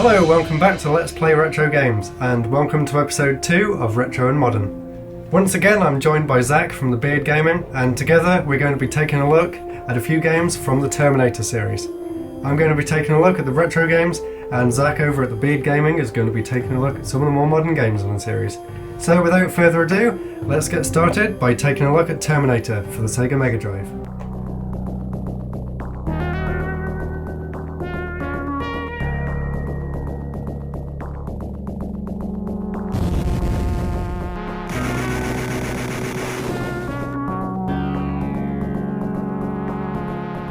Hello, welcome back to Let's Play Retro Games, and welcome to episode 2 of Retro and Modern. Once again, I'm joined by Zach from the Beard Gaming, and together we're going to be taking a look at a few games from the Terminator series. I'm going to be taking a look at the retro games, and Zach over at the Beard Gaming is going to be taking a look at some of the more modern games in the series. So without further ado, let's get started by taking a look at Terminator for the Sega Mega Drive.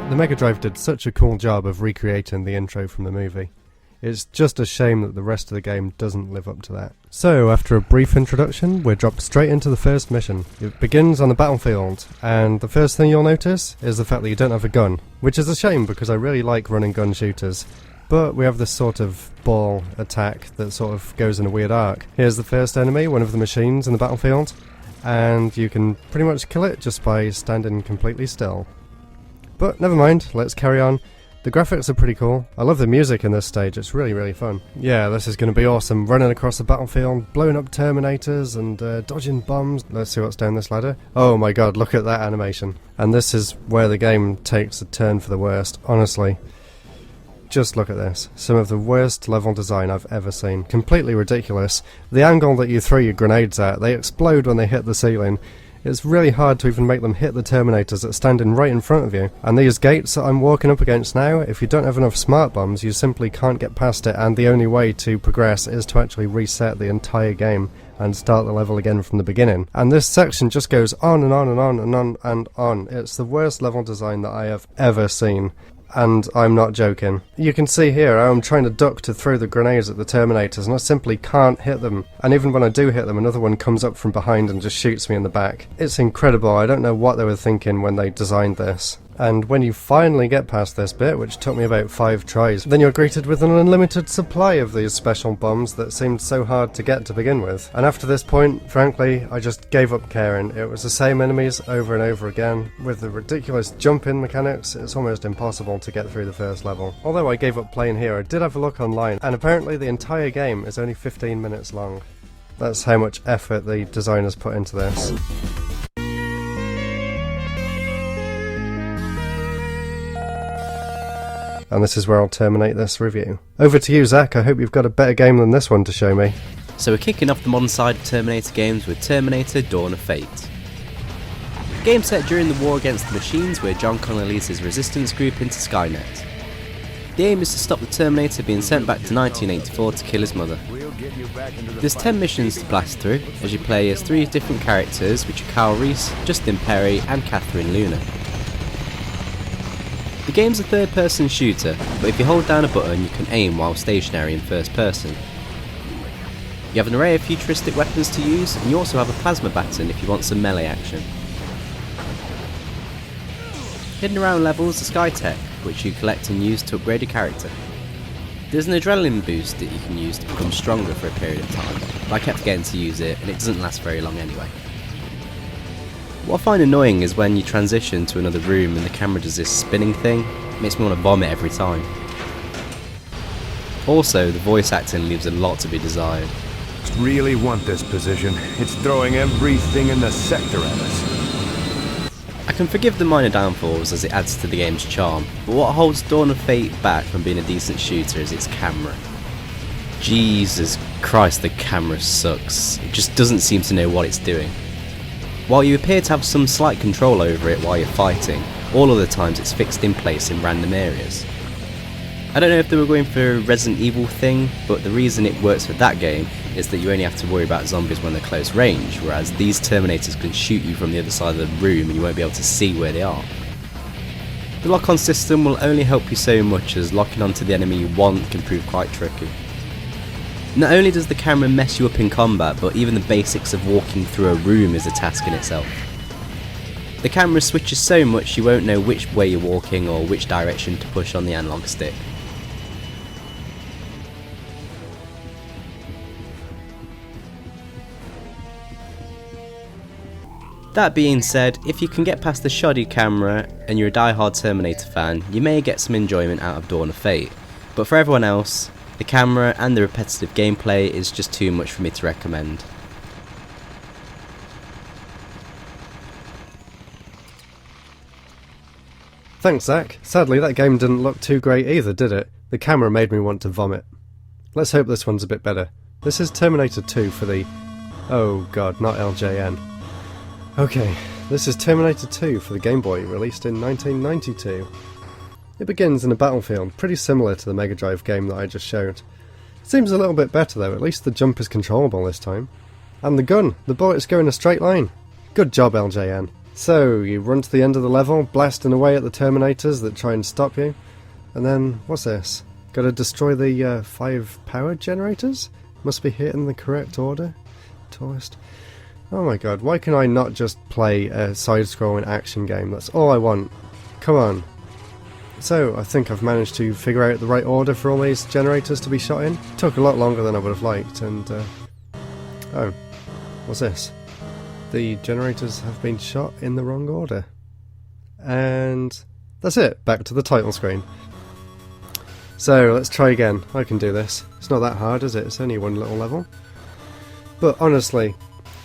The Mega Drive did such a cool job of recreating the intro from the movie. It's just a shame that the rest of the game doesn't live up to that. So, after a brief introduction, we're dropped straight into the first mission. It begins on the battlefield, and the first thing you'll notice is the fact that you don't have a gun, which is a shame because I really like running gun shooters. But we have this sort of ball attack that sort of goes in a weird arc. Here's the first enemy, one of the machines in the battlefield, and you can pretty much kill it just by standing completely still. But never mind, let's carry on. The graphics are pretty cool. I love the music in this stage, it's really fun. Yeah, this is going to be awesome. Running across the battlefield, blowing up Terminators and dodging bombs. Let's see what's down this ladder. Oh my god, look at that animation. And this is where the game takes a turn for the worst, honestly. Just look at this. Some of the worst level design I've ever seen. Completely ridiculous. The angle that you throw your grenades at, they explode when they hit the ceiling. It's really hard to even make them hit the Terminators that are standing right in front of you. And these gates that I'm walking up against now, if you don't have enough smart bombs, you simply can't get past it, and the only way to progress is to actually reset the entire game and start the level again from the beginning. And this section just goes on and on and on and on and on. It's the worst level design that I have ever seen. And I'm not joking. You can see here how I'm trying to duck to throw the grenades at the Terminators and I simply can't hit them. And even when I do hit them, another one comes up from behind and just shoots me in the back. It's incredible. I don't know what they were thinking when they designed this. And when you finally get past this bit, which took me about 5 tries, then you're greeted with an unlimited supply of these special bombs that seemed so hard to get to begin with. And after this point, frankly, I just gave up caring. It was the same enemies over and over again. With the ridiculous jump-in mechanics, it's almost impossible to get through the first level. Although I gave up playing here, I did have a look online, and apparently the entire game is only 15 minutes long. That's how much effort the designers put into this. And this is where I'll terminate this review. Over to you, Zach. I hope you've got a better game than this one to show me. So we're kicking off the modern side of Terminator games with Terminator Dawn of Fate. A game set during the war against the machines, where John Connor leads his resistance group into Skynet. The aim is to stop the Terminator being sent back to 1984 to kill his mother. There's 10 missions to blast through, as you play as 3 different characters, which are Kyle Reese, Justin Perry and Catherine Luna. The game's a third-person shooter, but if you hold down a button you can aim while stationary in first person. You have an array of futuristic weapons to use, and you also have a plasma baton if you want some melee action. Hidden around levels are Skytech, which you collect and use to upgrade your character. There's an adrenaline boost that you can use to become stronger for a period of time, but I kept forgetting to use it and it doesn't last very long anyway. What I find annoying is when you transition to another room and the camera does this spinning thing. It makes me want to vomit every time. Also, the voice acting leaves a lot to be desired. Really want this position. It's throwing everything in the sector at us. I can forgive the minor downfalls as it adds to the game's charm, but what holds Dawn of Fate back from being a decent shooter is its camera. Jesus Christ, the camera sucks. It just doesn't seem to know what it's doing. While you appear to have some slight control over it while you're fighting, all other times it's fixed in place in random areas. I don't know if they were going for a Resident Evil thing, but the reason it works for that game is that you only have to worry about zombies when they're close range, whereas these Terminators can shoot you from the other side of the room and you won't be able to see where they are. The lock-on system will only help you so much, as locking onto the enemy you want can prove quite tricky. Not only does the camera mess you up in combat, but even the basics of walking through a room is a task in itself. The camera switches so much you won't know which way you're walking or which direction to push on the analog stick. That being said, if you can get past the shoddy camera and you're a die-hard Terminator fan, you may get some enjoyment out of Dawn of Fate, but for everyone else, The camera and the repetitive gameplay is just too much for me to recommend. Thanks, Zach. Sadly, that game didn't look too great either, did it? The camera made me want to vomit. Let's hope this one's a bit better. This is Terminator 2 for the... Oh god, not LJN. Okay, this is Terminator 2 for the Gameboy, released in 1992. It begins in a battlefield, pretty similar to the megadrive game that I just showed. Seems a little bit better though, at least the jump is controllable this time. And the gun, the bullets go in a straight line. Good job, LJN. So, you run to the end of the level, blasting away at the Terminators that try and stop you. And then, what's this? Gotta destroy the 5 power generators? Must be hit in the correct order. Tallest. Oh my god, why can I not just play a side-scrolling action game? That's all I want. Come on. So, I think I've managed to figure out the right order for all these generators to be shot in. Took a lot longer than I would have liked, and oh, what's this? The generators have been shot in the wrong order. And that's it, back to the title screen. So, let's try again. I can do this. It's not that hard, is it? It's only one little level. But honestly,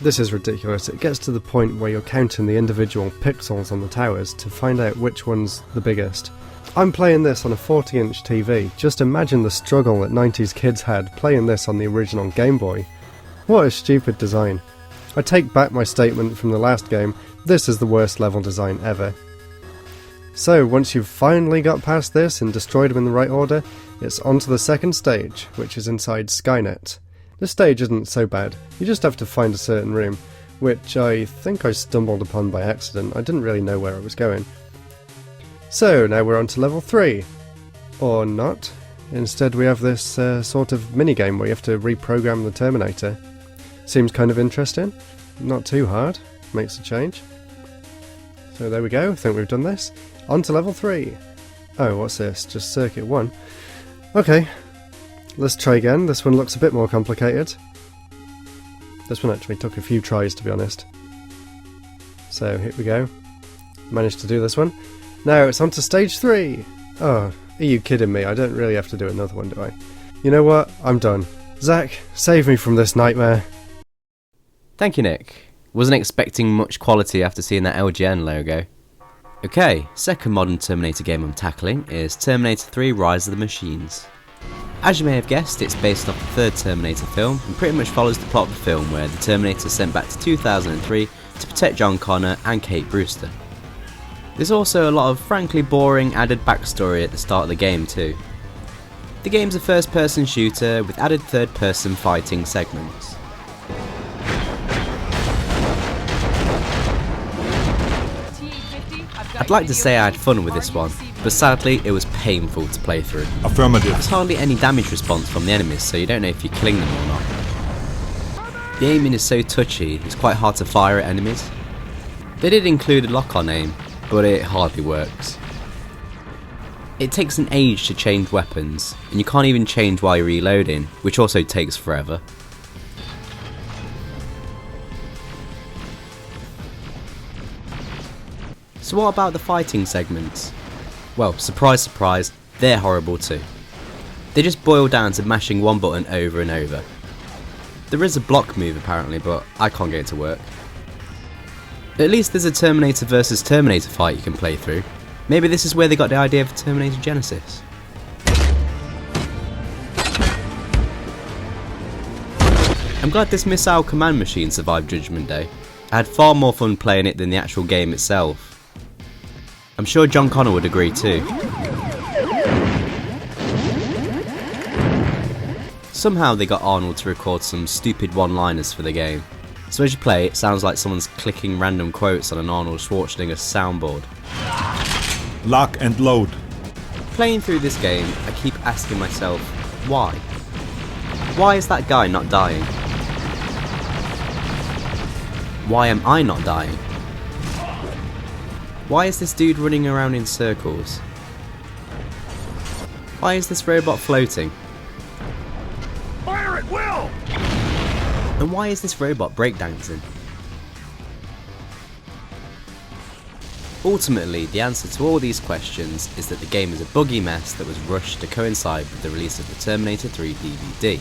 this is ridiculous. It gets to the point where you're counting the individual pixels on the towers to find out which one's the biggest. I'm playing this on a 40-inch TV. Just imagine the struggle that 90s kids had playing this on the original Game Boy. What a stupid design. I take back my statement from the last game, this is the worst level design ever. So, once you've finally got past this and destroyed them in the right order, it's on to the second stage, which is inside Skynet. This stage isn't so bad, you just have to find a certain room, which I think I stumbled upon by accident. I didn't really know where I was going. So, now we're on to level 3. Or not. Instead we have this sort of minigame where you have to reprogram the Terminator. Seems kind of interesting. Not too hard. Makes a change. So there we go, I think we've done this. On to level 3. Oh, what's this? Just circuit 1. Okay. Let's try again. This one looks a bit more complicated. This one actually took a few tries, to be honest. So, here we go. Managed to do this one. Now it's on to stage 3. Oh, are you kidding me? I don't really have to do another one, do I? You know what? I'm done. Zach, save me from this nightmare. Thank you, Nick. Wasn't expecting much quality after seeing that LGN logo. Okay, second modern Terminator game I'm tackling is Terminator 3 Rise of the Machines. As you may have guessed, it's based off the third Terminator film and pretty much follows the plot of the film where the Terminator is sent back to 2003 to protect John Connor and Kate Brewster. There's also a lot of frankly boring added backstory at the start of the game too. The game's a first person shooter with added third person fighting segments. I'd like to say I had fun with this one, but sadly it was painful to play through. Affirmative. There's hardly any damage response from the enemies, so you don't know if you're killing them or not. The aiming is so touchy, it's quite hard to fire at enemies. They did include a lock-on aim, but it hardly works. It takes an age to change weapons, and you can't even change while you're reloading, which also takes forever. So what about the fighting segments? Well, surprise surprise, they're horrible too. They just boil down to mashing one button over and over. There is a block move apparently, but I can't get it to work. At least there's a Terminator vs Terminator fight you can play through. Maybe this is where they got the idea for Terminator Genesis. I'm glad this missile command machine survived Judgment Day. I had far more fun playing it than the actual game itself. I'm sure John Connor would agree too. Somehow they got Arnold to record some stupid one-liners for the game. So as you play, it sounds like someone's clicking random quotes on an Arnold Schwarzenegger soundboard. Lock and load. Playing through this game, I keep asking myself, why? Why is that guy not dying? Why am I not dying? Why is this dude running around in circles? Why is this robot floating? Fire at will! And why is this robot breakdancing? Ultimately, the answer to all these questions is that the game is a buggy mess that was rushed to coincide with the release of the Terminator 3 DVD.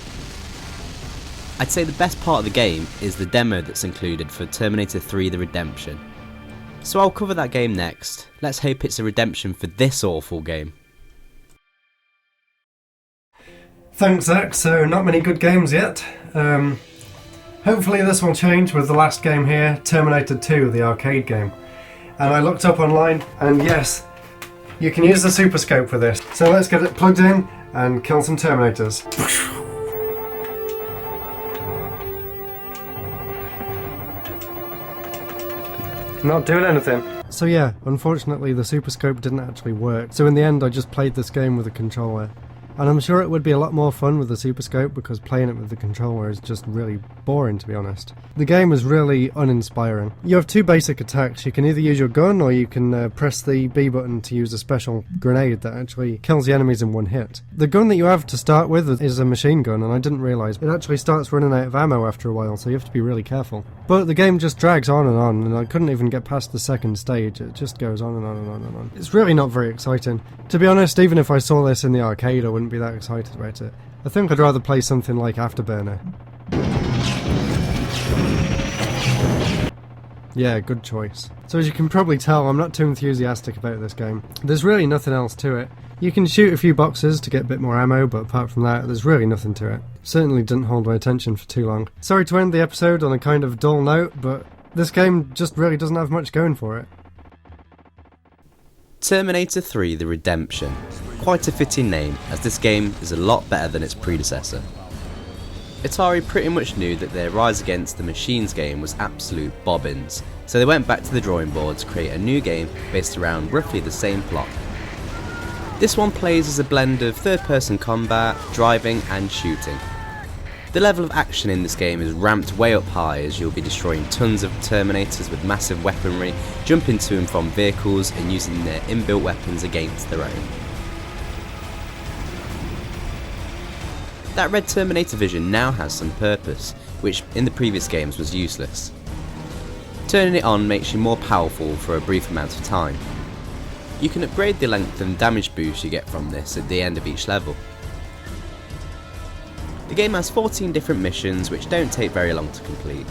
I'd say the best part of the game is the demo that's included for Terminator 3 The Redemption. So I'll cover that game next. Let's hope it's a redemption for this awful game. Thanks, Zach. So not many good games yet. Hopefully this will change with the last game here, Terminator 2, the arcade game. And I looked up online, and yes, you can use the Super Scope for this. So let's get it plugged in and kill some Terminators. Not doing anything. So yeah, unfortunately the Super Scope didn't actually work. So in the end I just played this game with a controller. And I'm sure it would be a lot more fun with the Super Scope because playing it with the controller is just really boring, to be honest. The game is really uninspiring. You have two basic attacks. You can either use your gun or you can press the B button to use a special grenade that actually kills the enemies in one hit. The gun that you have to start with is a machine gun, and I didn't realise it actually starts running out of ammo after a while, so you have to be really careful. But the game just drags on, and I couldn't even get past the second stage. It just goes on and on and on and on. It's really not very exciting. To be honest, even if I saw this in the arcade, I wouldn't be that excited about it. I think I'd rather play something like Afterburner. Yeah, good choice. So as you can probably tell, I'm not too enthusiastic about this game. There's really nothing else to it. You can shoot a few boxes to get a bit more ammo, but apart from that, there's really nothing to it. Certainly didn't hold my attention for too long. Sorry to end the episode on a kind of dull note, but this game just really doesn't have much going for it. Terminator 3 The Redemption. Quite a fitting name, as this game is a lot better than its predecessor. Atari pretty much knew that their Rise Against the Machines game was absolute bobbins, so they went back to the drawing board to create a new game based around roughly the same plot. This one plays as a blend of third-person combat, driving and shooting. The level of action in this game is ramped way up high as you'll be destroying tons of Terminators with massive weaponry, jumping to and from vehicles and using their inbuilt weapons against their own. That red Terminator vision now has some purpose, which in the previous games was useless. Turning it on makes you more powerful for a brief amount of time. You can upgrade the length and damage boost you get from this at the end of each level. The game has 14 different missions which don't take very long to complete.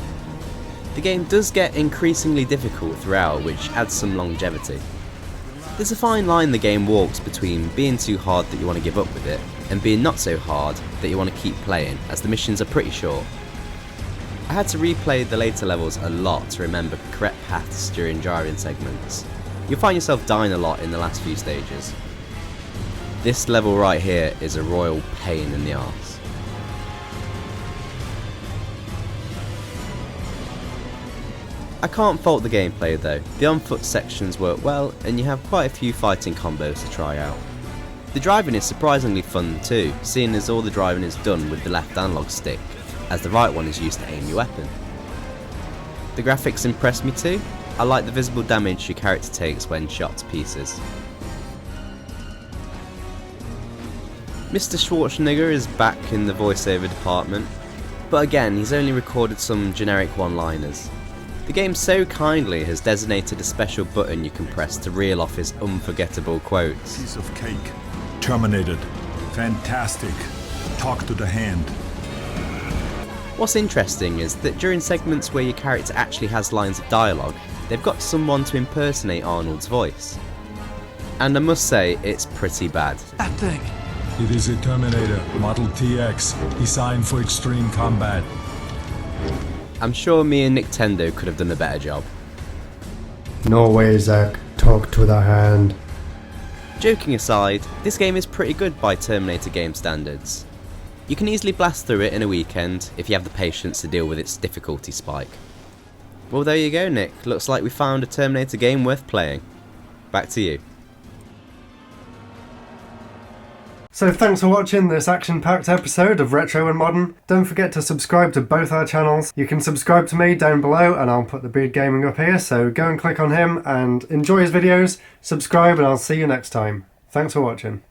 The game does get increasingly difficult throughout, which adds some longevity. There's a fine line the game walks between being too hard that you want to give up with it, and being not so hard that you want to keep playing, as the missions are pretty short. I had to replay the later levels a lot to remember correct paths during driving segments. You'll find yourself dying a lot in the last few stages. This level right here is a royal pain in the arse. I can't fault the gameplay though. The on-foot sections work well, and you have quite a few fighting combos to try out. The driving is surprisingly fun too, seeing as all the driving is done with the left analog stick, as the right one is used to aim your weapon. The graphics impressed me too. I like the visible damage your character takes when shot to pieces. Mr. Schwarzenegger is back in the voiceover department, but again he's only recorded some generic one-liners. The game so kindly has designated a special button you can press to reel off his unforgettable quotes. Piece of cake. Terminated. Fantastic. Talk to the hand. What's interesting is that during segments where your character actually has lines of dialogue, they've got someone to impersonate Arnold's voice. And I must say, it's pretty bad. That thing. It is a Terminator, Model TX, designed for extreme combat. I'm sure me and Nintendo could have done a better job. No way, Zach. Talk to the hand. Joking aside, this game is pretty good by Terminator game standards. You can easily blast through it in a weekend if you have the patience to deal with its difficulty spike. Well, there you go, Nick. Looks like we found a Terminator game worth playing. Back to you. So thanks for watching this action-packed episode of Retro and Modern. Don't forget to subscribe to both our channels. You can subscribe to me down below, and I'll put the Beard Gaming up here, so go and click on him and enjoy his videos, subscribe, and I'll see you next time. Thanks for watching.